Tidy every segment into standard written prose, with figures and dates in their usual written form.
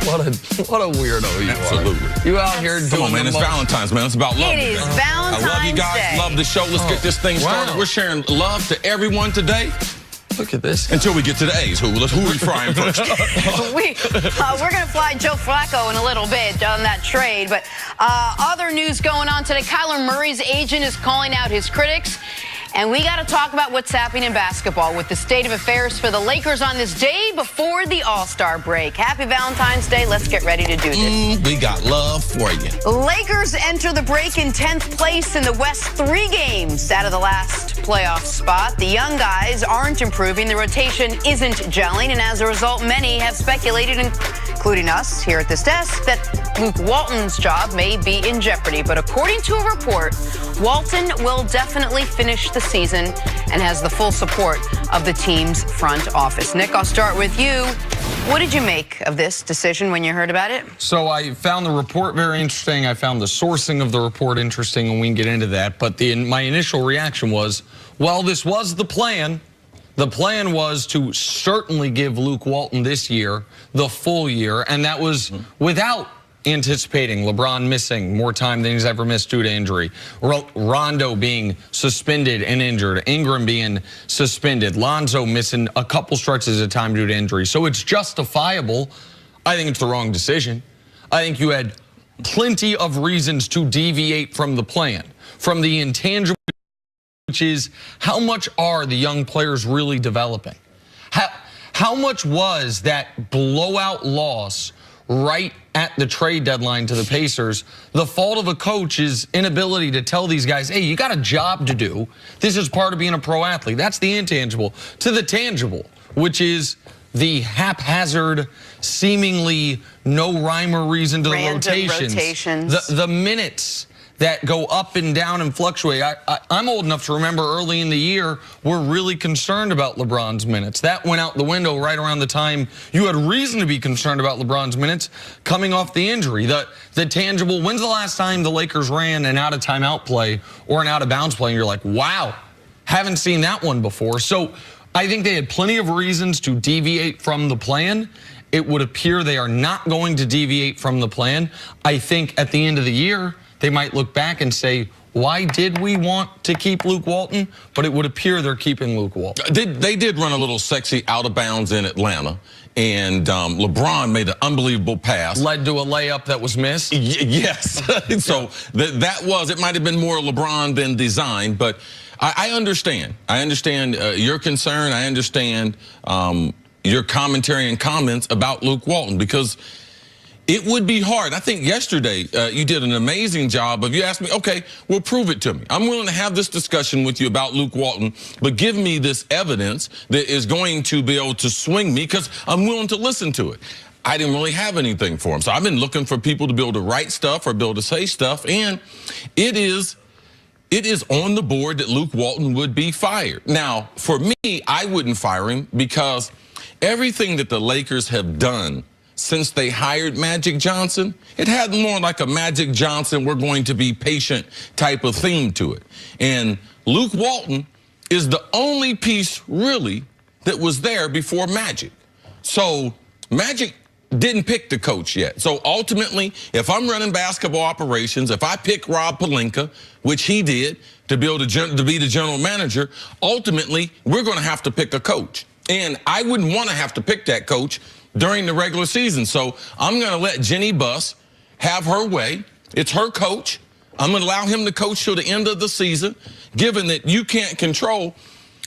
What a weirdo you Absolutely. are. You out here doing Come on, man. It's Valentine's, man. It's about love. It is Valentine's I love you guys. Day. Love the show. Let's get this thing started. Wow. We're sharing love to everyone today. Look at this. Until we get to the A's. Who are we frying first? We're going to fly Joe Flacco in a little bit on that trade. But other news going on today. Kyler Murray's agent is calling out his critics. And we got to talk about what's happening in basketball with the state of affairs for the Lakers on this day before the All-Star break. Happy Valentine's Day. Let's get ready to do this. We got love for you. Lakers enter the break in 10th place in the West, 3 games out of the last playoff spot. The young guys aren't improving. The rotation isn't gelling. And as a result, many have speculated, including us here at this desk, that Luke Walton's job may be in jeopardy. But according to a report, Walton will definitely finish the season and has the full support of the team's front office. Nick, I'll start with you. What did you make of this decision when you heard about it? So I found the report very interesting. I found the sourcing of the report interesting, and we can get into that. But my initial reaction was, well, this was the plan. The plan was to certainly give Luke Walton this year the full year, and that was without anticipating LeBron missing more time than he's ever missed due to injury, Rondo being suspended and injured, Ingram being suspended, Lonzo missing a couple stretches of time due to injury. So it's justifiable. I think it's the wrong decision. I think you had plenty of reasons to deviate from the plan, from the intangible, which is how much are the young players really developing? How much was that blowout loss right at the trade deadline to the Pacers the fault of a coach's inability to tell these guys, hey, you got a job to do. This is part of being a pro athlete. That's the intangible. To the tangible, which is the haphazard, seemingly no rhyme or reason to the rotations. The minutes that go up and down and fluctuate. I'm old enough to remember early in the year, we're really concerned about LeBron's minutes. That went out the window right around the time you had reason to be concerned about LeBron's minutes coming off the injury. The tangible, when's the last time the Lakers ran an out of timeout play or an out of bounds play and you're like, wow, haven't seen that one before. So I think they had plenty of reasons to deviate from the plan. It would appear they are not going to deviate from the plan. I think at the end of the year, they might look back and say, why did we want to keep Luke Walton? But it would appear they're keeping Luke Walton. They did run a little sexy out of bounds in Atlanta. And LeBron made an unbelievable pass. Led to a layup that was missed? Yes. So it might have been more LeBron than design. But I understand. I understand your concern. I understand your commentary and comments about Luke Walton, because it would be hard. I think yesterday you did an amazing job of, you asked me, okay, well, prove it to me. I'm willing to have this discussion with you about Luke Walton, but give me this evidence that is going to be able to swing me, because I'm willing to listen to it. I didn't really have anything for him. So I've been looking for people to be able to write stuff or be able to say stuff, and it is on the board that Luke Walton would be fired. Now, for me, I wouldn't fire him, because everything that the Lakers have done since they hired Magic Johnson, it had more like a Magic Johnson, we're going to be patient type of theme to it. And Luke Walton is the only piece really that was there before Magic. So Magic didn't pick the coach yet. So ultimately, if I'm running basketball operations, if I pick Rob Pelinka, which he did, to be the general manager, ultimately, we're going to have to pick a coach. And I wouldn't want to have to pick that coach during the regular season. So I'm going to let Jenny Buss have her way. It's her coach. I'm going to allow him to coach till the end of the season, given that you can't control,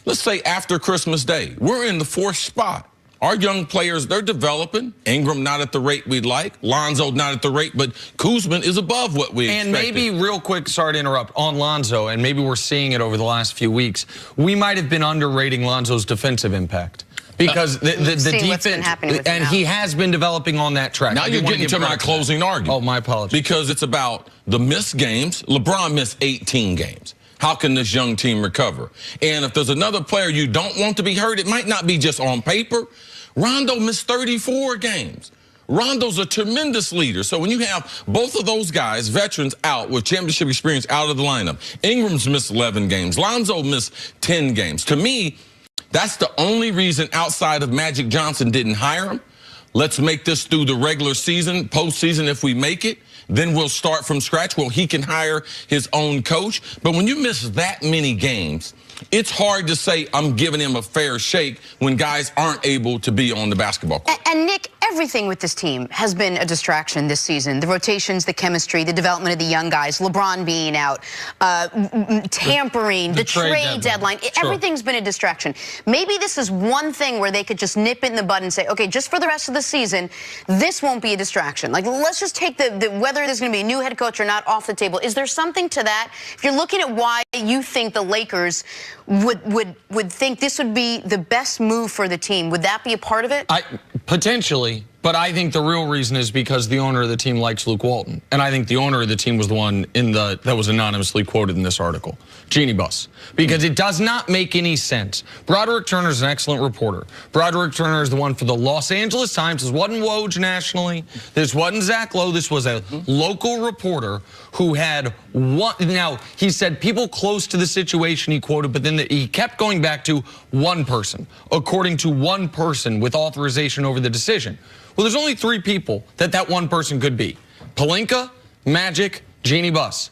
let's say after Christmas Day. We're in the 4th spot. Our young players, they're developing. Ingram not at the rate we'd like. Lonzo not at the rate, but Kuzma is above what we expected. And maybe real quick, sorry to interrupt, on Lonzo, and maybe we're seeing it over the last few weeks, we might have been underrating Lonzo's defensive impact. Because the defense, and he has been developing on that track. Now you're getting to my closing argument. Oh, my apologies. Because it's about the missed games. LeBron missed 18 games. How can this young team recover? And if there's another player you don't want to be hurt, it might not be just on paper. Rondo missed 34 games. Rondo's a tremendous leader. So when you have both of those guys, veterans, out with championship experience out of the lineup, Ingram's missed 11 games. Lonzo missed 10 games. To me, that's the only reason outside of Magic Johnson didn't hire him. let's make this through the regular season, postseason if we make it. Then we'll start from scratch. Well, he can hire his own coach. But when you miss that many games, it's hard to say I'm giving him a fair shake when guys aren't able to be on the basketball court. And Nick, everything with this team has been a distraction this season. The rotations, the chemistry, the development of the young guys, LeBron being out, tampering, the trade deadline. Sure. Everything's been a distraction. Maybe this is one thing where they could just nip it in the bud and say, okay, just for the rest of the season, this won't be a distraction. Like, let's just take the whether there's going to be a new head coach or not off the table. Is there something to that? If you're looking at why you think the Lakers would think this would be the best move for the team, would that be a part of it? Potentially, but I think the real reason is because the owner of the team likes Luke Walton. And I think the owner of the team was the one that was anonymously quoted in this article, Jeannie Buss. Because it does not make any sense. Broderick Turner is an excellent reporter. Broderick Turner is the one for the Los Angeles Times. This wasn't Woj nationally. This wasn't Zach Lowe. This was a local reporter who had one. Now, he said people close to the situation he quoted, but then he kept going back to one person, according to one person with authorization over the decision. Well, there's only three people that one person could be: Pelinka, Magic, Jeannie Buss.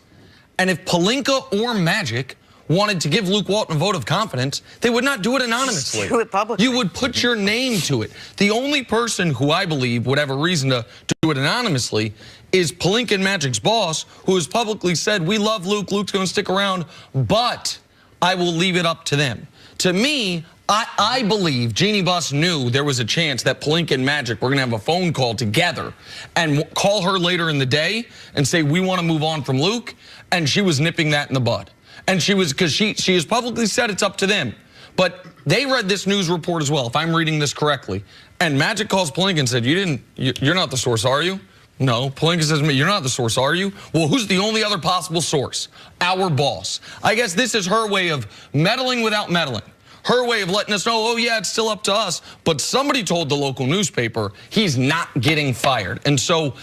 And if Pelinka or Magic wanted to give Luke Walton a vote of confidence, they would not do it anonymously. Just do it publicly. You would put your name to it. The only person who I believe would have a reason to do it anonymously is Pelinka and Magic's boss, who has publicly said, we love Luke, Luke's going to stick around, but I will leave it up to them. To me, I believe Jeannie Buss knew there was a chance that Pelinka and Magic were going to have a phone call together and call her later in the day and say, we want to move on from Luke, and she was nipping that in the bud. And she was, because she has publicly said it's up to them. But they read this news report as well, if I'm reading this correctly. And Magic calls Pelinka and said, you're not the source, are you? No. Pelinka says to me, you're not the source, are you? Well, who's the only other possible source? Our boss. I guess this is her way of meddling without meddling. Her way of letting us know, oh, yeah, it's still up to us. But somebody told the local newspaper he's not getting fired. And so,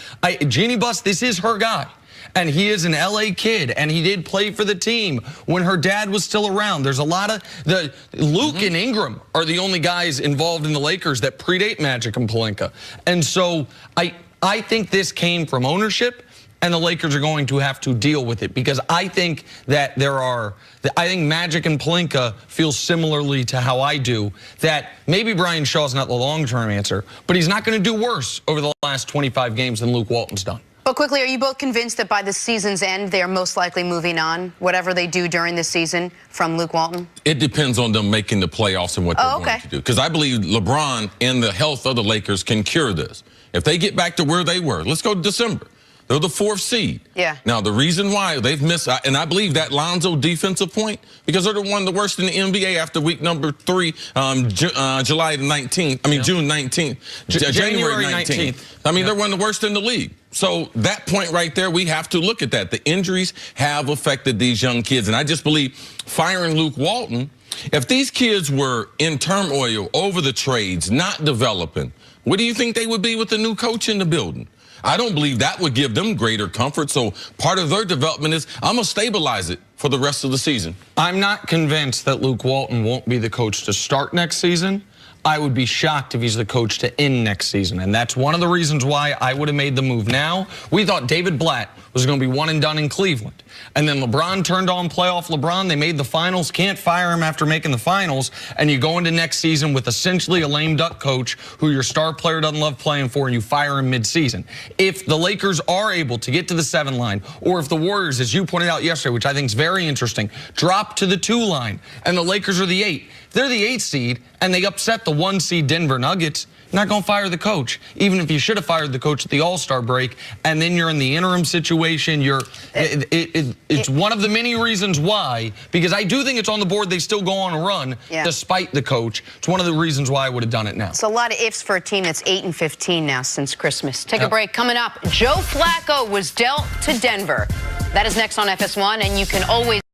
Jeannie Buss, this is her guy. And he is an LA kid, and he did play for the team when her dad was still around. There's a lot of Luke and Ingram are the only guys involved in the Lakers that predate Magic and Pelinka. And so I think this came from ownership, and the Lakers are going to have to deal with it, because I think that I think Magic and Pelinka feel similarly to how I do, that maybe Brian Shaw's not the long-term answer, but he's not going to do worse over the last 25 games than Luke Walton's done. But quickly, are you both convinced that by the season's end, they are most likely moving on, whatever they do during the season, from Luke Walton? It depends on them making the playoffs and what they're going to do. Because I believe LeBron and the health of the Lakers can cure this. If they get back to where they were, let's go to December. They're the 4th seed. Yeah. Now, the reason why they've missed, and I believe that Lonzo defensive point, because they're one of the worst in the NBA after week number 3, July 19th. I mean, June 19th. January 19th. I mean, they're one of the worst in the league. So that point right there, we have to look at that. The injuries have affected these young kids. And I just believe firing Luke Walton, if these kids were in turmoil over the trades, not developing, what do you think they would be with the new coach in the building? I don't believe that would give them greater comfort. So part of their development is, I'm going to stabilize it for the rest of the season. I'm not convinced that Luke Walton won't be the coach to start next season. I would be shocked if he's the coach to end next season. And that's one of the reasons why I would have made the move now. We thought David Blatt was going to be one and done in Cleveland. And then LeBron turned on playoff LeBron. They made the finals. Can't fire him after making the finals. And you go into next season with essentially a lame duck coach who your star player doesn't love playing for, and you fire him mid-season. If the Lakers are able to get to the 7 line, or if the Warriors, as you pointed out yesterday, which I think is very interesting, drop to the 2 line, and the Lakers are the 8, if they're the 8 seed and they upset the 1 seed Denver Nuggets, you're not going to fire the coach, even if you should have fired the coach at the All-Star break, and then you're in the interim situation. It's one of the many reasons why, because I do think it's on the board they still go on a run despite the coach. It's one of the reasons why I would have done it now. It's a lot of ifs for a team that's 8-15 now since Christmas. Take a break. Coming up, Joe Flacco was dealt to Denver. That is next on FS1, and you can always